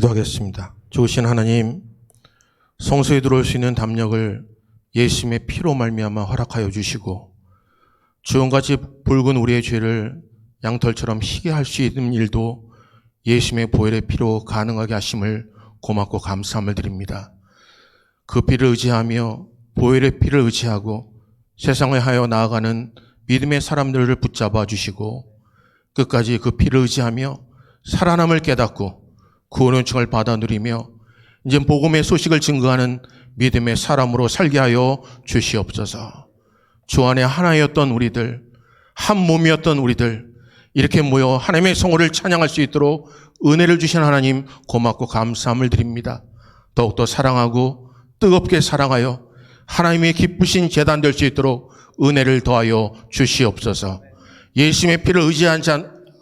기도하겠습니다. 좋으신 하나님, 성소에 들어올 수 있는 담력을 예수님의 피로 말미암아 허락하여 주시고 주홍같이 붉은 우리의 죄를 양털처럼 희게 할 수 있는 일도 예수님의 보혈의 피로 가능하게 하심을 고맙고 감사함을 드립니다. 그 피를 의지하며 보혈의 피를 의지하고 세상에 하여 나아가는 믿음의 사람들을 붙잡아 주시고 끝까지 그 피를 의지하며 살아남을 깨닫고 구원의 층을 받아 누리며 이제 복음의 소식을 증거하는 믿음의 사람으로 살게 하여 주시옵소서. 주 안에 하나였던 우리들, 한 몸이었던 우리들, 이렇게 모여 하나님의 성호를 찬양할 수 있도록 은혜를 주신 하나님 고맙고 감사함을 드립니다. 더욱더 사랑하고 뜨겁게 사랑하여 하나님의 기쁘신 제단 될 수 있도록 은혜를 더하여 주시옵소서. 예수님의 피를 의지하지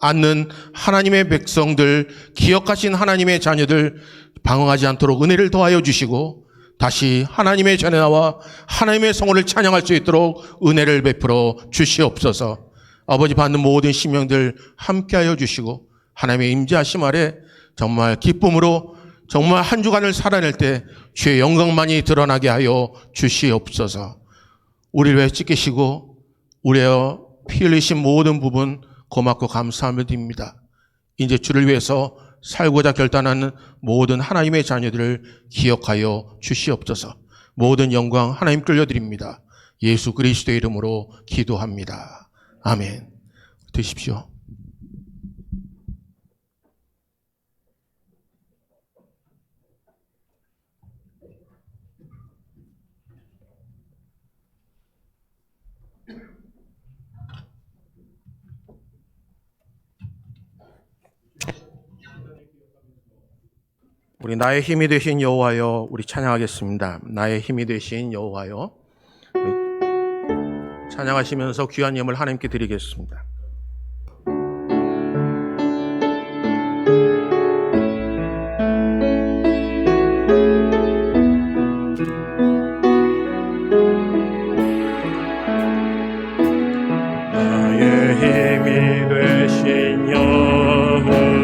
않는 하나님의 백성들, 기억하신 하나님의 자녀들 방황하지 않도록 은혜를 더하여 주시고 다시 하나님의 전에 나와 하나님의 성호를 찬양할 수 있도록 은혜를 베풀어 주시옵소서. 아버지 받는 모든 심령들 함께하여 주시고 하나님의 임재하심 아래 정말 기쁨으로 정말 한 주간을 살아낼 때 주의 영광만이 드러나게 하여 주시옵소서. 우리를 위해 찢기시고 우리의 피 흘리신 모든 부분 고맙고 감사함을 드립니다. 이제 주를 위해서 살고자 결단하는 모든 하나님의 자녀들을 기억하여 주시옵소서. 모든 영광 하나님 끌려드립니다. 예수 그리스도의 이름으로 기도합니다. 아멘. 드십시오. 우리 나의 힘이 되신 여호와여, 우리 찬양하겠습니다. 나의 힘이 되신 여호와여. 찬양하시면서 귀한 예물 하나님께 드리겠습니다. 나의 힘이 되신 여호와여,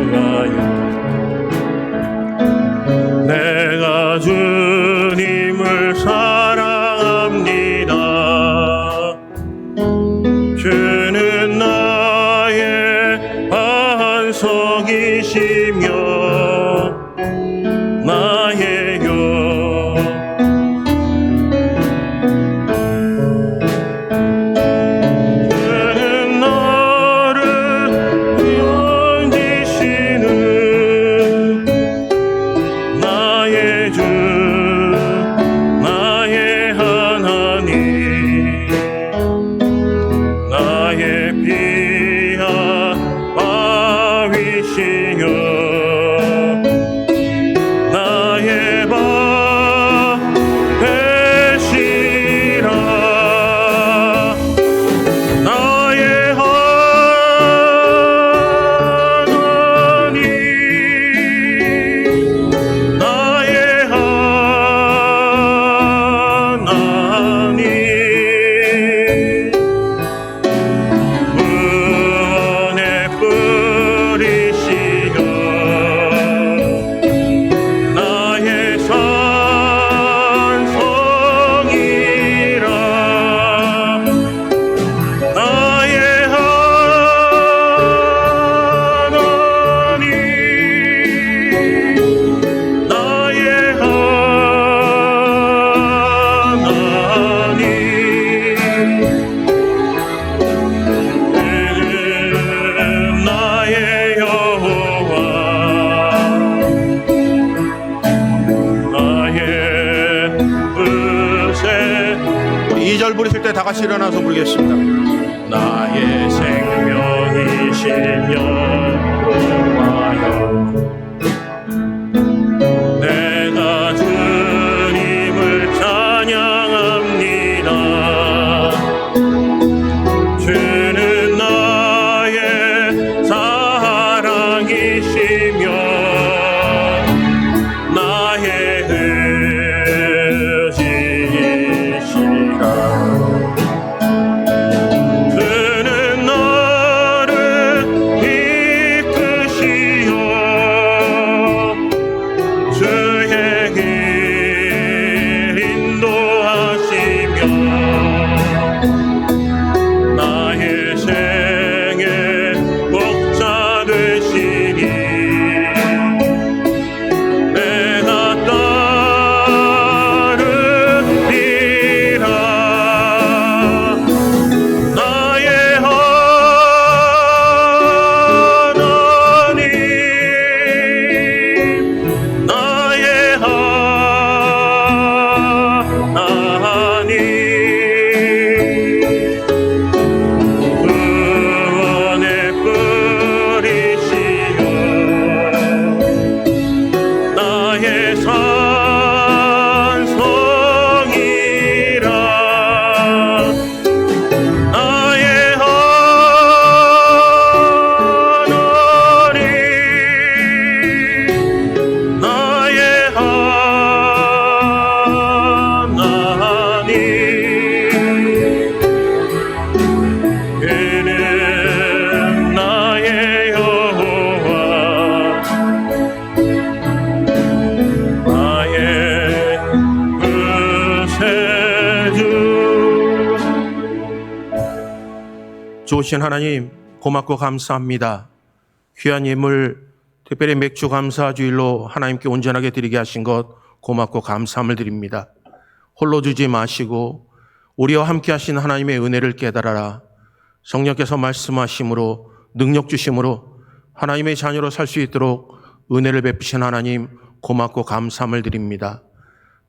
내가 주님을 사랑합니다. 주는 나의 반석이시며 나의요. 주는 나를 건지시는 나의 주, 나의 하나님, 나의 피한 바위시여, 나의 바 되시라. 나의 하나님, 나의 하나님, 구원의 뿌리시여, 나의 산성이라. 나의 하나님, 나의 하나님, 나의 여호와, 나의 의세. 우리 2절 부르실 때 다 같이 일어나서 부르겠습니다. 나의 생명이신 여호와여, 내가 주님을 찬양합니다. 주는 나의 사랑이시며 나의 의지시라. 주는 나를 이끄시어 좋으신 하나님 고맙고 감사합니다. 귀한 예물 특별히 맥주 감사 주일로 하나님께 온전하게 드리게 하신 것 고맙고 감사함을 드립니다. 홀로 주지 마시고 우리와 함께 하신 하나님의 은혜를 깨달아라. 성령께서 말씀하심으로 능력 주심으로 하나님의 자녀로 살 수 있도록 은혜를 베푸신 하나님 고맙고 감사함을 드립니다.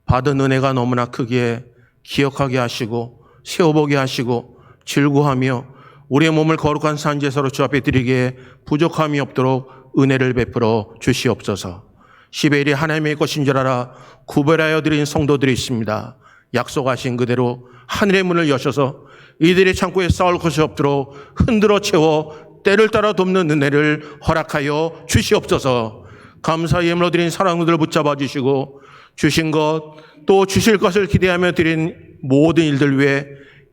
받은 은혜가 너무나 크기에 기억하게 하시고 세워보게 하시고 즐거워하며 우리의 몸을 거룩한 산제사로 주 앞에 드리기에 부족함이 없도록 은혜를 베풀어 주시옵소서. 10의 1이 하나님의 것인 줄 알아 구별하여 드린 성도들이 있습니다. 약속하신 그대로 하늘의 문을 여셔서 이들의 창고에 쌓을 것이 없도록 흔들어 채워 때를 따라 돕는 은혜를 허락하여 주시옵소서. 감사의 예물로 드린 사랑들을 붙잡아 주시고 주신 것 또 주실 것을 기대하며 드린 모든 일들 위해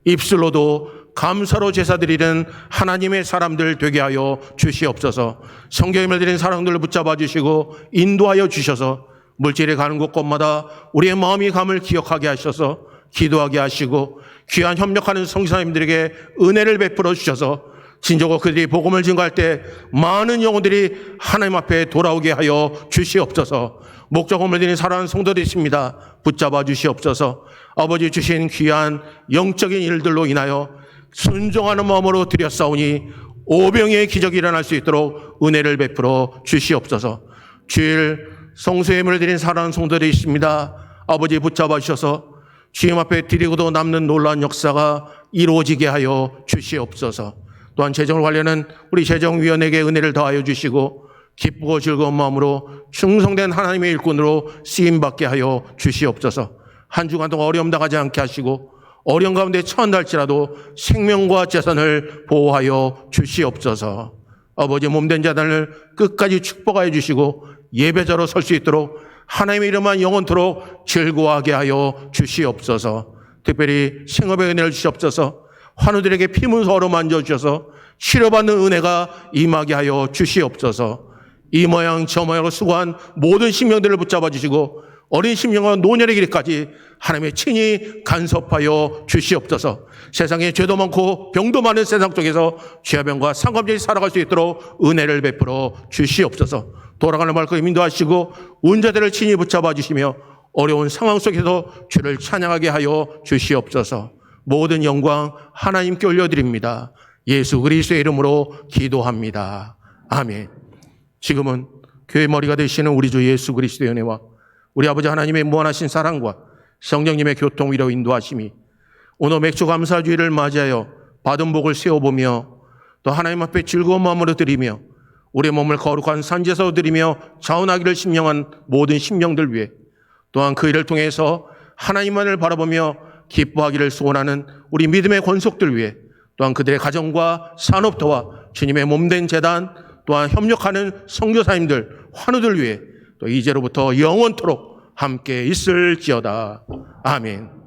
입술로도 감사로 제사 드리는 하나님의 사람들 되게 하여 주시옵소서. 성경을 드린 사랑들을 붙잡아 주시고 인도하여 주셔서 물질에 가는 곳곳마다 우리의 마음이 감을 기억하게 하셔서 기도하게 하시고 귀한 협력하는 성사님들에게 은혜를 베풀어 주셔서 진정으로 그들이 복음을 증거할 때 많은 영혼들이 하나님 앞에 돌아오게 하여 주시옵소서. 목적음을 드린 사랑하는 성도들이 있습니다. 붙잡아 주시옵소서. 아버지 주신 귀한 영적인 일들로 인하여 순종하는 마음으로 드렸사오니 오병이의 기적이 일어날 수 있도록 은혜를 베풀어 주시옵소서. 주일 성수예물을 드린 사랑하는 성도들이 있습니다. 아버지 붙잡아 주셔서 주님 앞에 드리고도 남는 놀라운 역사가 이루어지게 하여 주시옵소서. 또한 재정을 관련한 우리 재정위원회에게 은혜를 더하여 주시고 기쁘고 즐거운 마음으로 충성된 하나님의 일꾼으로 쓰임받게 하여 주시옵소서. 한 주간 동안 어려움 당하지 않게 하시고 어려운 가운데 처한달지라도 생명과 재산을 보호하여 주시옵소서. 아버지 몸된 자단을 끝까지 축복하여 주시고 예배자로 설 수 있도록 하나님의 이름만 영원토록 즐거워하게 하여 주시옵소서. 특별히 생업의 은혜를 주시옵소서. 환우들에게 피문서 어루만져 주셔서 치료받는 은혜가 임하게 하여 주시옵소서. 이 모양 저 모양으로 수고한 모든 심령들을 붙잡아 주시고 어린 심령과 노년의 길까지 하나님의 친히 간섭하여 주시옵소서. 세상에 죄도 많고 병도 많은 세상 속에서 죄와 병과 상관없이 살아갈 수 있도록 은혜를 베풀어 주시옵소서. 돌아가는 발걸음 인도하시고 운자들을 친히 붙잡아 주시며 어려운 상황 속에서 주를 찬양하게 하여 주시옵소서. 모든 영광 하나님께 올려드립니다. 예수 그리스도의 이름으로 기도합니다. 아멘. 지금은 교회 머리가 되시는 우리 주 예수 그리스도의 은혜와 우리 아버지 하나님의 무한하신 사랑과 성령님의 교통 위로 인도하심이 오늘 맥주 감사주일을 맞이하여 받은 복을 세워보며 또 하나님 앞에 즐거운 마음으로 드리며 우리의 몸을 거룩한 산제사로 드리며 자원하기를 심령한 모든 심령들 위해 또한 그 일을 통해서 하나님만을 바라보며 기뻐하기를 소원하는 우리 믿음의 권속들 위해 또한 그들의 가정과 산업터와 주님의 몸된 재단 또한 협력하는 선교사님들 환우들 위해 또 이제로부터 영원토록 함께 있을지어다. 아멘.